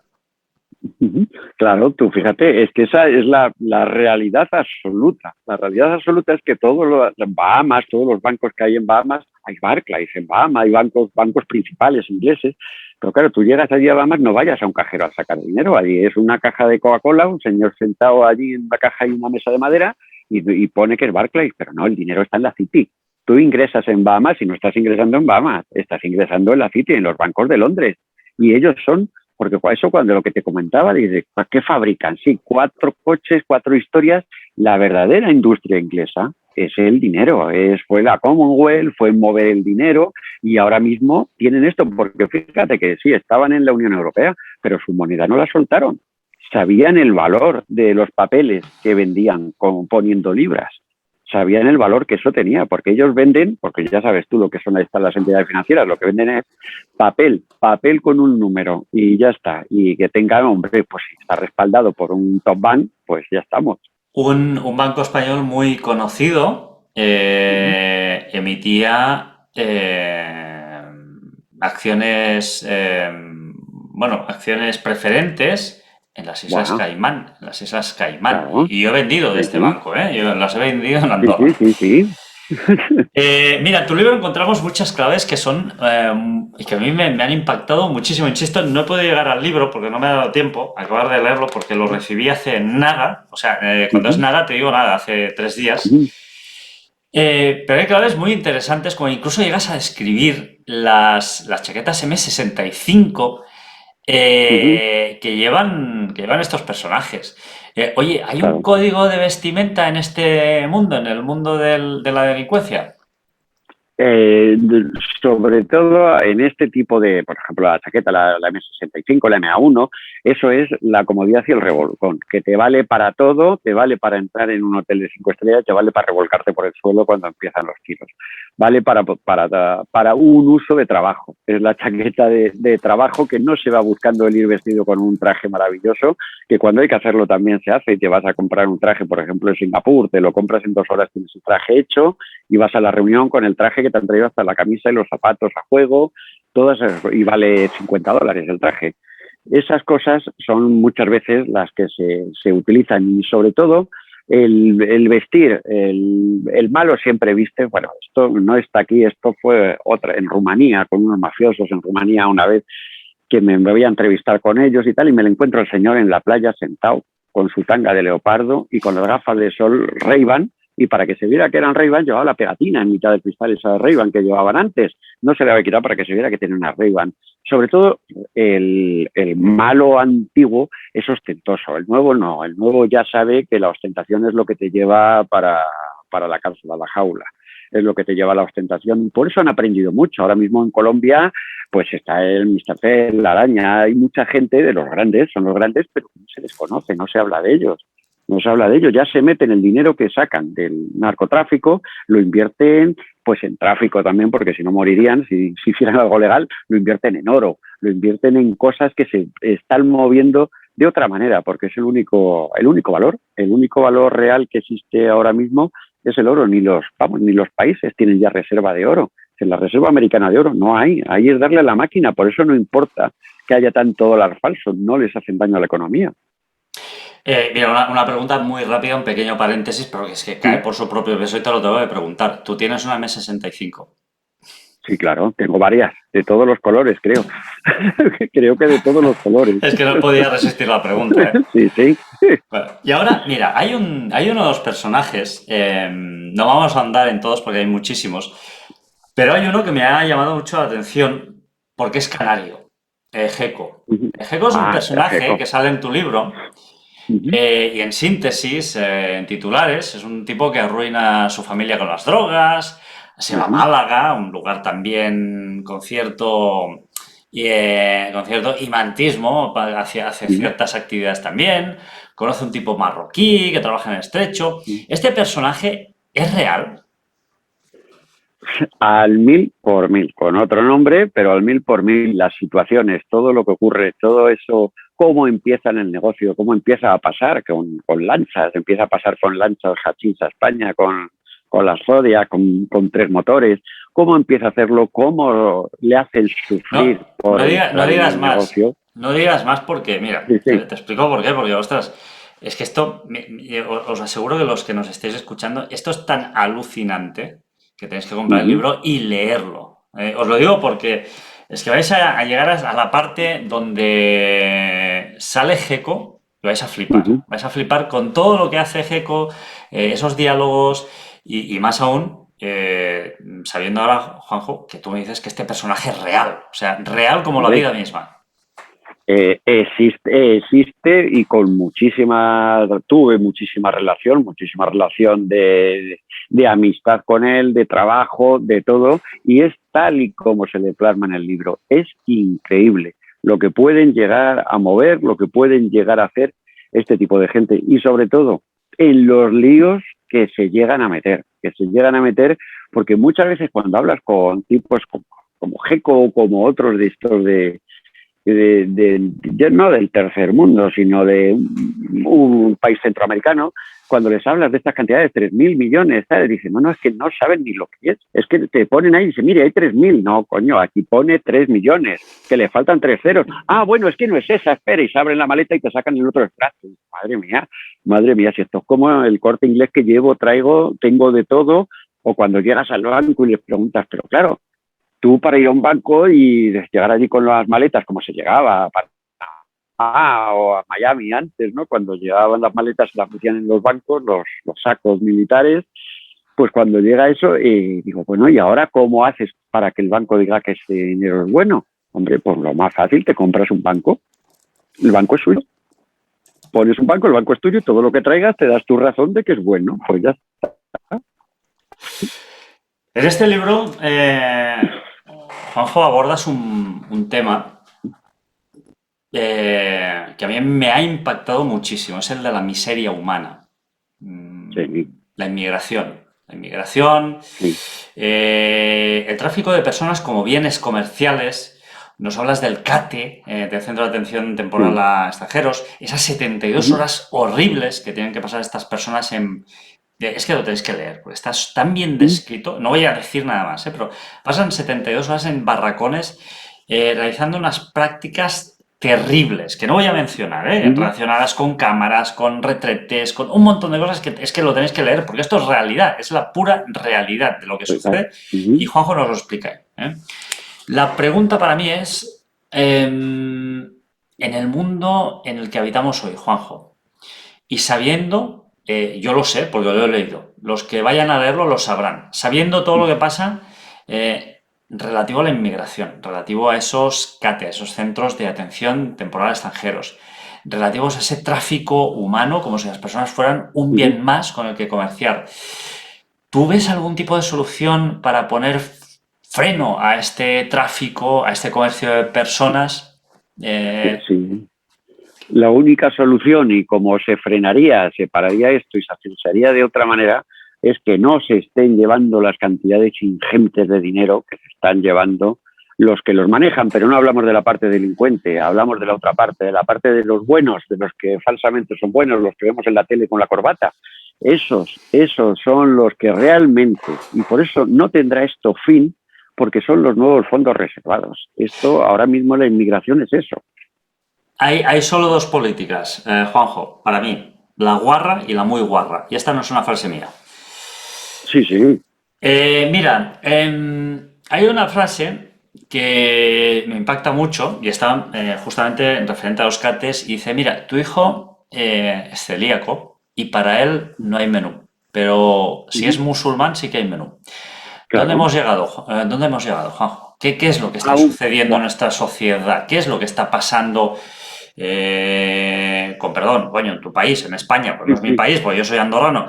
Claro, tú fíjate, es que esa es la realidad absoluta. La realidad absoluta es que todos los Bahamas, todos los bancos que hay en Bahamas, hay Barclays en Bahamas, hay bancos principales ingleses, pero claro, tú llegas allí a Bahamas, no vayas a un cajero a sacar dinero, allí es una caja de Coca-Cola, un señor sentado allí en la caja y una mesa de madera y pone que es Barclays, pero no, el dinero está en la City. Tú ingresas en Bahamas y no estás ingresando en Bahamas, estás ingresando en la City, en los bancos de Londres, y ellos son... Porque eso cuando lo que te comentaba, dice, ¿qué fabrican? Sí, 4 coches, 4 historias. La verdadera industria inglesa es el dinero. Fue la Commonwealth, fue mover el dinero y ahora mismo tienen esto. Porque fíjate que sí, estaban en la Unión Europea, pero su moneda no la soltaron. Sabían el valor de los papeles que vendían poniendo libras. Sabían el valor que eso tenía, porque ellos venden, porque ya sabes tú lo que son las entidades financieras, lo que venden es papel con un número y ya está. Y que tenga, hombre, pues si está respaldado por un top bank, pues ya estamos. Un banco español muy conocido emitía acciones preferentes en las Islas Caimán. Claro. Y yo he vendido de este banco, yo las he vendido en Andorra. Sí. Mira, en tu libro encontramos muchas claves que son y que a mí me han impactado muchísimo. Insisto, no he podido llegar al libro porque no me ha dado tiempo a acabar de leerlo porque lo recibí hace nada. O sea, cuando es nada, te digo nada, hace 3 días. Pero hay claves muy interesantes, como incluso llegas a describir las chaquetas M65 que llevan estos personajes. Oye, ¿hay un código de vestimenta en este mundo, en el mundo de la delincuencia? Sobre todo en este tipo de, por ejemplo, la chaqueta, la M65, la MA1, eso es la comodidad y el revolcón, que te vale para todo, te vale para entrar en un hotel de 5 estrellas, te vale para revolcarte por el suelo cuando empiezan los tiros, vale para un uso de trabajo. Es la chaqueta de trabajo que no se va buscando el ir vestido con un traje maravilloso, que cuando hay que hacerlo también se hace y te vas a comprar un traje, por ejemplo, en Singapur, te lo compras en 2 horas, tienes el traje hecho y vas a la reunión con el traje que te han traído hasta la camisa y los zapatos a juego, y vale $50 el traje. Esas cosas son muchas veces las que se utilizan y sobre todo el vestir, el malo siempre viste, bueno, esto no está aquí, esto fue en Rumanía, con unos mafiosos en Rumanía una vez que me voy a entrevistar con ellos y tal, y me lo encuentro al señor en la playa sentado con su tanga de leopardo y con las gafas de sol Ray-Ban, y para que se viera que eran Ray-Ban llevaba la pegatina en mitad del cristal esa de Ray-Ban que llevaban antes. No se le había quitado para que se viera que tenía una Ray-Ban. Sobre todo el malo antiguo es ostentoso, el nuevo no, el nuevo ya sabe que la ostentación es lo que te lleva para la cárcel, a la jaula, es lo que te lleva a la ostentación. Por eso han aprendido mucho. Ahora mismo en Colombia pues está el Mr. T, la araña, hay mucha gente de los grandes, son los grandes, pero no se les conoce, no se habla de ellos. No se habla de ellos, ya se meten el dinero que sacan del narcotráfico, lo invierten pues en tráfico también, porque si no morirían, si hicieran algo legal, lo invierten en oro, lo invierten en cosas que se están moviendo de otra manera, porque es el único valor real que existe ahora mismo es el oro. Ni los países tienen ya reserva de oro. En la reserva americana de oro no hay, ahí es darle a la máquina, por eso no importa que haya tanto dólar falso, no les hacen daño a la economía. Mira, una pregunta muy rápida, un pequeño paréntesis, pero que es que cae por su propio peso y te lo tengo que preguntar. ¿Tú tienes una M65? Sí, claro, tengo varias, de todos los colores, creo. Creo que de todos los colores. Es que no podía resistir la pregunta, ¿eh? Sí, sí. Bueno, y ahora, mira, hay uno de los personajes, no vamos a andar en todos porque hay muchísimos, pero hay uno que me ha llamado mucho la atención porque es canario, Gecko. Gecko es un personaje que sale en tu libro. Y en síntesis, en titulares, es un tipo que arruina a su familia con las drogas, se va a Málaga, un lugar también con cierto imantismo, hace ciertas actividades también, conoce un tipo marroquí que trabaja en el estrecho. ¿Este personaje es real? Al 1000 por 1000, con otro nombre, pero al 1000 por 1000, las situaciones, todo lo que ocurre, todo eso, cómo empieza en el negocio, cómo empieza a pasar con lanchas, empieza a pasar con lanchas hachís a España, con las Zodiac, con 3 motores, cómo empieza a hacerlo, cómo le hacen sufrir no digas el más, negocio. no digas más porque, mira, Sí, sí. te explico por qué, porque, ostras, es que esto, os aseguro que los que nos estéis escuchando, esto es tan alucinante que tenéis que comprar el libro y leerlo. Os lo digo porque es que vais a llegar a la parte donde sale Gecko y vais a flipar. Vais a flipar con todo lo que hace Gecko, esos diálogos y más aún, sabiendo ahora, Juanjo, que tú me dices que este personaje es real, o sea, real como la vida misma. Existe y tuve muchísima relación de amistad con él, de trabajo, de todo, y es tal y como se le plasma en el libro. Es increíble lo que pueden llegar a mover, lo que pueden llegar a hacer este tipo de gente, y sobre todo en los líos que se llegan a meter, porque muchas veces cuando hablas con tipos como Gecko o como otros de estos no del tercer mundo, sino de un país centroamericano, cuando les hablas de estas cantidades, 3.000 millones, ¿sabes? Dicen, no, es que no saben ni lo que es que te ponen ahí y dicen, mire, hay 3.000, no, coño, aquí pone 3 millones, que le faltan 3 ceros, bueno, es que no es esa, espera, y se abren la maleta y te sacan el otro extracto. Madre mía, si esto es como el Corte Inglés que tengo de todo, o cuando llegas al banco y les preguntas, pero claro, tú para ir a un banco y llegar allí con las maletas, como se llegaba o a Miami antes, ¿no? Cuando llegaban las maletas se las metían en los bancos, los sacos militares, pues cuando llega eso, digo, bueno, ¿y ahora cómo haces para que el banco diga que ese dinero es bueno? Hombre, pues lo más fácil, te compras un banco, el banco es suyo. Pones un banco, el banco es tuyo, todo lo que traigas te das tu razón de que es bueno, pues ya está. En este libro, Juanjo, abordas un tema que a mí me ha impactado muchísimo, es el de la miseria humana. Sí. La inmigración. Sí. El tráfico de personas como bienes comerciales. Nos hablas del CATE, del Centro de Atención Temporal a Extranjeros, esas 72 horas horribles que tienen que pasar estas personas es que lo tenéis que leer, porque está tan bien descrito, no voy a decir nada más, pero pasan 72 horas en barracones realizando unas prácticas terribles, que no voy a mencionar, relacionadas con cámaras, con retretes, con un montón de cosas que es que lo tenéis que leer, porque esto es realidad, es la pura realidad de lo que sucede, y Juanjo nos lo explica. La pregunta para mí es, en el mundo en el que habitamos hoy, Juanjo, y sabiendo yo lo sé porque lo he leído. Los que vayan a leerlo lo sabrán. Sabiendo todo lo que pasa relativo a la inmigración, relativo a esos CATE, esos centros de atención temporal a extranjeros, relativos a ese tráfico humano, como si las personas fueran un bien más con el que comerciar. ¿Tú ves algún tipo de solución para poner freno a este tráfico, a este comercio de personas? Sí. La única solución y cómo se frenaría, se pararía esto y se aceleraría de otra manera es que no se estén llevando las cantidades ingentes de dinero que se están llevando los que los manejan, pero no hablamos de la parte delincuente, hablamos de la otra parte, de la parte de los buenos, de los que falsamente son buenos, los que vemos en la tele con la corbata. Esos son los que realmente, y por eso no tendrá esto fin, porque son los nuevos fondos reservados. Esto ahora mismo la inmigración es eso. Hay solo dos políticas, Juanjo, para mí, la guarra y la muy guarra. Y esta no es una frase mía. Sí, sí. Mira, hay una frase que me impacta mucho y está justamente en referente a los cates y dice, mira, tu hijo es celíaco y para él no hay menú, pero si es musulmán sí que hay menú. ¿Dónde Claro. hemos llegado? ¿Dónde hemos llegado, Juanjo? ¿Qué es lo que está Aún, sucediendo en nuestra sociedad? ¿Qué es lo que está pasando, con perdón, coño, en tu país, en España? Pues no sí, es mi sí. país, porque yo soy andorrano,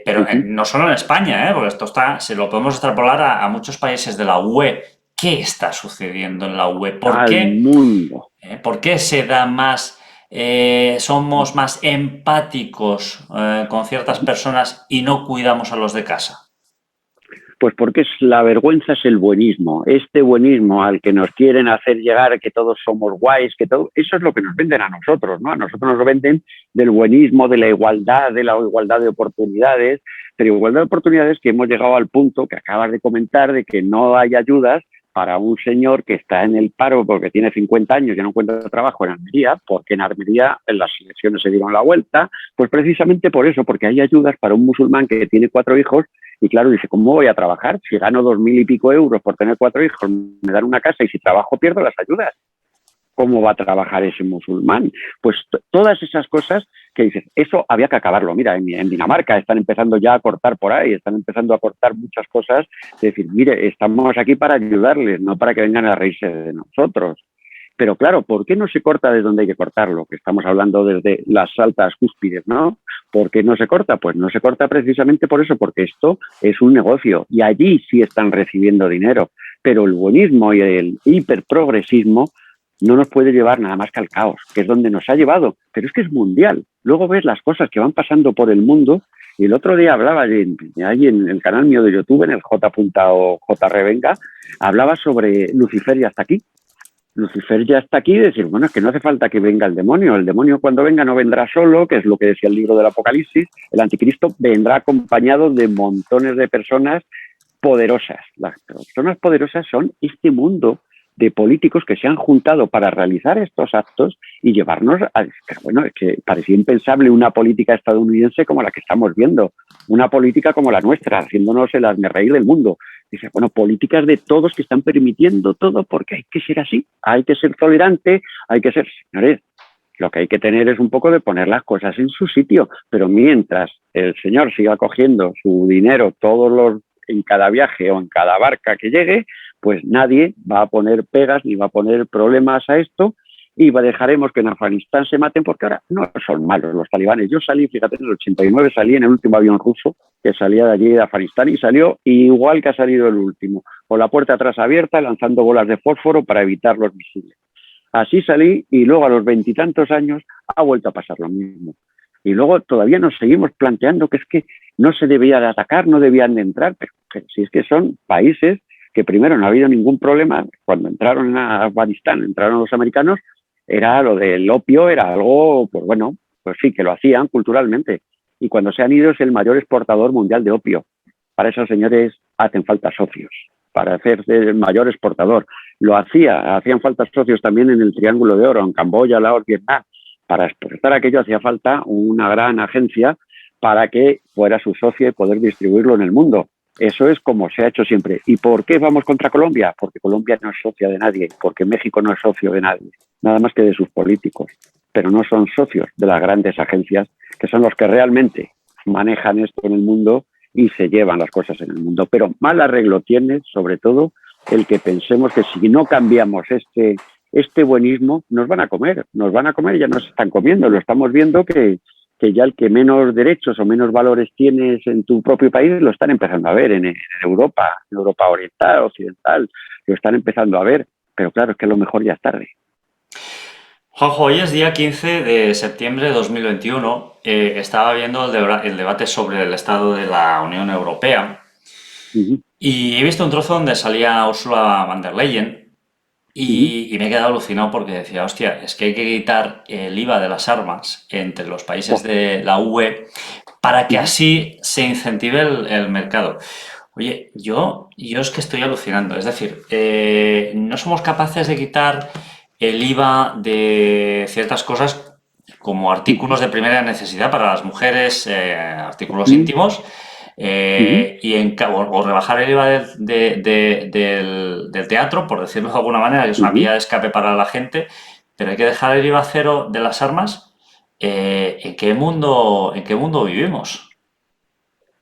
pero no solo en España, porque esto está, se lo podemos extrapolar a muchos países de la UE. ¿Qué está sucediendo en la UE? Al mundo. ¿Por qué se da más, somos más empáticos con ciertas personas y no cuidamos a los de casa? Pues porque es la vergüenza es el buenismo. Este buenismo al que nos quieren hacer llegar que todos somos guays, que todo, eso es lo que nos venden a nosotros, ¿no? A nosotros nos lo venden del buenismo, de la igualdad de oportunidades, pero igualdad de oportunidades que hemos llegado al punto que acabas de comentar de que no hay ayudas para un señor que está en el paro porque tiene 50 años y no encuentra trabajo en Almería, porque en Almería en las elecciones se dieron la vuelta, pues precisamente por eso, porque hay ayudas para un musulmán que tiene 4 hijos. Y claro, dice, ¿cómo voy a trabajar? Si gano 2.000 y pico euros por tener 4 hijos, me dan una casa y si trabajo pierdo las ayudas. ¿Cómo va a trabajar ese musulmán? Pues todas esas cosas que dices, eso había que acabarlo. Mira, en Dinamarca están empezando ya a cortar por ahí, están empezando a cortar muchas cosas, de decir, mire, estamos aquí para ayudarles, no para que vengan a reírse de nosotros. Pero claro, ¿por qué no se corta desde donde hay que cortarlo? Que estamos hablando desde las altas cúspides, ¿no? ¿Por qué no se corta? Pues no se corta precisamente por eso, porque esto es un negocio y allí sí están recibiendo dinero. Pero el buenismo y el hiperprogresismo no nos puede llevar nada más que al caos, que es donde nos ha llevado. Pero es que es mundial. Luego ves las cosas que van pasando por el mundo. Y el otro día hablaba ahí en el canal mío de YouTube, en el J. o J. Revenga, hablaba sobre Lucifer y hasta aquí. Lucifer ya está aquí y decir, bueno, es que no hace falta que venga el demonio cuando venga no vendrá solo, que es lo que decía el libro del Apocalipsis, el anticristo vendrá acompañado de montones de personas poderosas. Las personas poderosas son este mundo de políticos que se han juntado para realizar estos actos y llevarnos a... Bueno, es que parecía impensable una política estadounidense como la que estamos viendo, una política como la nuestra, haciéndonos el hazmerreír del mundo. Dice, bueno, políticas de todos que están permitiendo todo porque hay que ser así, hay que ser tolerante, hay que ser... Señores, lo que hay que tener es un poco de poner las cosas en su sitio, pero mientras el señor siga cogiendo su dinero en cada viaje o en cada barca que llegue, pues nadie va a poner pegas ni va a poner problemas a esto y dejaremos que en Afganistán se maten porque ahora no son malos los talibanes. Yo salí, fíjate, en el 89 salí en el último avión ruso que salía de allí de Afganistán y salió igual que ha salido el último, con la puerta atrás abierta, lanzando bolas de fósforo para evitar los misiles. Así salí y luego a los 20 y tantos años ha vuelto a pasar lo mismo. Y luego todavía nos seguimos planteando que es que no se debía de atacar, no debían de entrar, pero si es que son países que primero no ha habido ningún problema. Cuando entraron a Afganistán, entraron los americanos, era lo del opio, era algo, pues bueno, pues sí, que lo hacían culturalmente. Y cuando se han ido es el mayor exportador mundial de opio. Para esos señores hacen falta socios, para hacerse el mayor exportador. Hacían falta socios también en el Triángulo de Oro, en Camboya, Laos, Vietnam. Para exportar aquello hacía falta una gran agencia para que fuera su socio y poder distribuirlo en el mundo. Eso es como se ha hecho siempre. ¿Y por qué vamos contra Colombia? Porque Colombia no es socia de nadie, porque México no es socio de nadie, nada más que de sus políticos, pero no son socios de las grandes agencias, que son los que realmente manejan esto en el mundo y se llevan las cosas en el mundo. Pero mal arreglo tiene, sobre todo, el que pensemos que si no cambiamos este buenismo, nos van a comer, ya nos están comiendo. Lo estamos viendo que ya el que menos derechos o menos valores tienes en tu propio país lo están empezando a ver en Europa oriental, occidental, lo están empezando a ver. Pero claro, es que a lo mejor ya es tarde. Juanjo, hoy es día 15 de septiembre de 2021. Estaba viendo el debate sobre el estado de la Unión Europea y he visto un trozo donde salía Ursula von der Leyen y me he quedado alucinado porque decía, hostia, es que hay que quitar el IVA de las armas entre los países de la UE para que así se incentive el mercado. Oye, yo es que estoy alucinando. Es decir, no somos capaces de quitar el IVA de ciertas cosas como artículos de primera necesidad para las mujeres, artículos íntimos, o rebajar el IVA del teatro, por decirlo de alguna manera, que es una vía de escape para la gente, pero hay que dejar el IVA cero de las armas. ¿En qué mundo vivimos?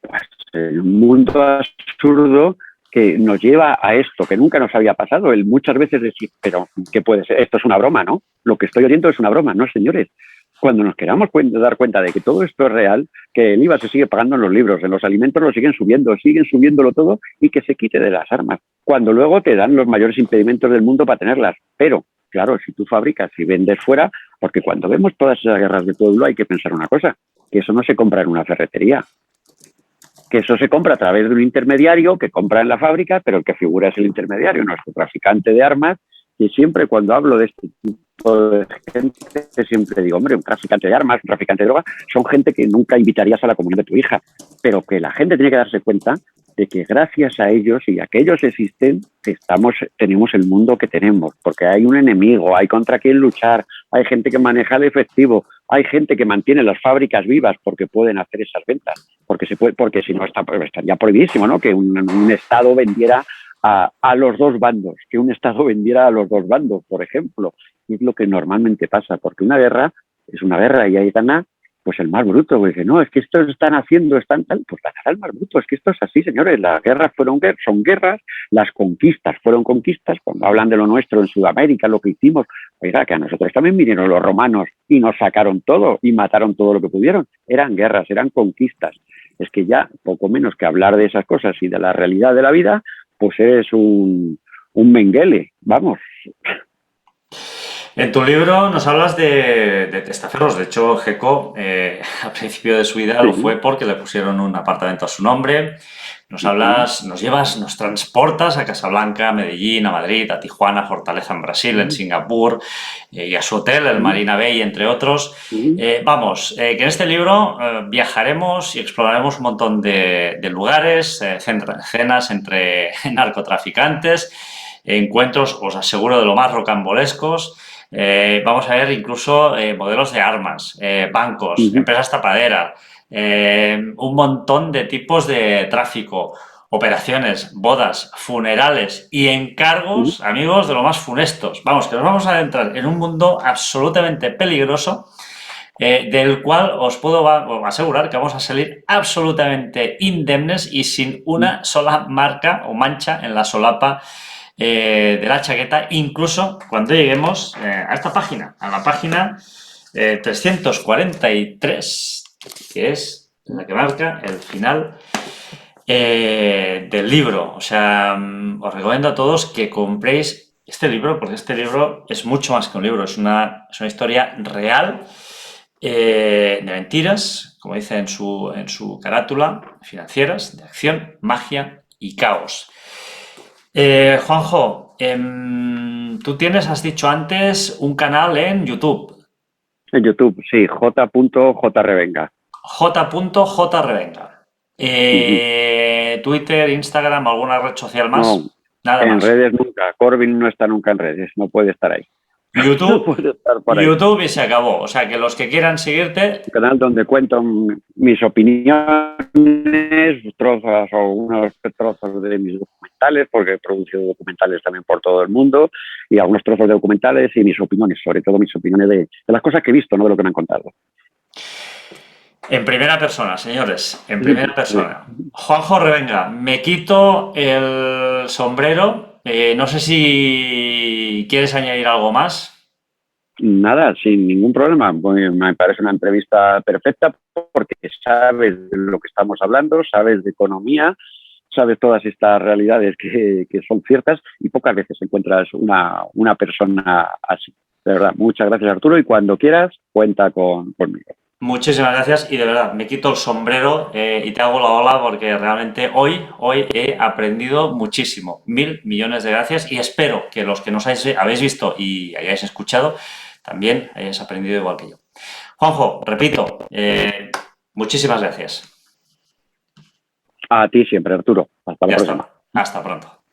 Pues un mundo absurdo que nos lleva a esto, que nunca nos había pasado, el muchas veces decir, pero ¿qué puede ser? Esto es una broma, ¿no? Lo que estoy oyendo es una broma, ¿no, señores? Cuando nos queramos dar cuenta de que todo esto es real, que el IVA se sigue pagando en los libros, en los alimentos lo siguen subiéndolo todo y que se quite de las armas, cuando luego te dan los mayores impedimentos del mundo para tenerlas. Pero, claro, si tú fabricas y vendes fuera, porque cuando vemos todas esas guerras de pueblo hay que pensar una cosa, que eso no se compra en una ferretería, que eso se compra a través de un intermediario que compra en la fábrica, pero el que figura es el intermediario, nuestro traficante de armas, y siempre cuando hablo de este tipo de gente, siempre digo, hombre, un traficante de armas, un traficante de droga, son gente que nunca invitarías a la comunión de tu hija, pero que la gente tiene que darse cuenta de que gracias a ellos y a que ellos existen, tenemos el mundo que tenemos, porque hay un enemigo, hay contra quién luchar, hay gente que maneja el efectivo, hay gente que mantiene las fábricas vivas porque pueden hacer esas ventas, porque si no estaría prohibidísimo, ¿no? Que un Estado vendiera a los dos bandos, por ejemplo, y es lo que normalmente pasa, porque una guerra es una guerra y ahí gana pues el más bruto, pues dice, no, es que estos están haciendo, están tal, pues ganará el más bruto, es que esto es así, señores, las guerras son guerras, las conquistas fueron conquistas, cuando hablan de lo nuestro en Sudamérica, lo que hicimos, oiga, que a nosotros también vinieron los romanos y nos sacaron todo y mataron todo lo que pudieron, eran guerras, eran conquistas, es que ya poco menos que hablar de esas cosas y de la realidad de la vida, pues eres un Mengele, vamos. En tu libro nos hablas de testaferros. De hecho, Gecko, al principio de su vida lo fue porque le pusieron un apartamento a su nombre. Nos transportas a Casablanca, a Medellín, a Madrid, a Tijuana, a Fortaleza en Brasil, en Singapur, y a su hotel, el Marina Bay, entre otros. Que en este libro viajaremos y exploraremos un montón de lugares, cenas entre narcotraficantes, encuentros, os aseguro, de lo más rocambolescos. Vamos a ver incluso modelos de armas, bancos, empresas tapaderas, un montón de tipos de tráfico, operaciones, bodas, funerales y encargos, amigos, de lo más funestos. Vamos, que nos vamos a adentrar en un mundo absolutamente peligroso, del cual os puedo asegurar que vamos a salir absolutamente indemnes y sin una sola marca o mancha en la solapa de la chaqueta, incluso cuando lleguemos a esta página, a la página 343, que es la que marca el final del libro. O sea, os recomiendo a todos que compréis este libro, porque este libro es mucho más que un libro, es una historia real, de mentiras, como dice en su carátula, financieras, de acción, magia y caos. Juanjo, tú tienes, has dicho antes, un canal en YouTube. En YouTube, sí, J.Revenga. J.Revenga. Twitter, Instagram, ¿alguna red social más? No, nada en más. redes nunca. Corbin no está nunca en redes, no puede estar ahí. YouTube, no puede estar por ahí. YouTube y se acabó. O sea, que los que quieran seguirte... Un canal donde cuento mis opiniones, unos trozos de mis documentales, porque he producido documentales también por todo el mundo, y algunos trozos de documentales y mis opiniones, sobre todo mis opiniones de las cosas que he visto, no de lo que me han contado. En primera persona, señores, en primera persona. Juanjo Revenga, me quito el sombrero. No sé si quieres añadir algo más. Nada, sin ningún problema. Me parece una entrevista perfecta porque sabes de lo que estamos hablando, sabes de economía, sabes todas estas realidades que son ciertas y pocas veces encuentras una persona así. De verdad, muchas gracias, Arturo, y cuando quieras, cuenta conmigo. Muchísimas gracias y de verdad me quito el sombrero y te hago la ola porque realmente hoy he aprendido muchísimo. 1.000 millones de gracias y espero que los que nos habéis visto y hayáis escuchado también hayáis aprendido igual que yo. Juanjo, repito, muchísimas gracias. A ti siempre, Arturo. Hasta Y la próxima. hasta pronto.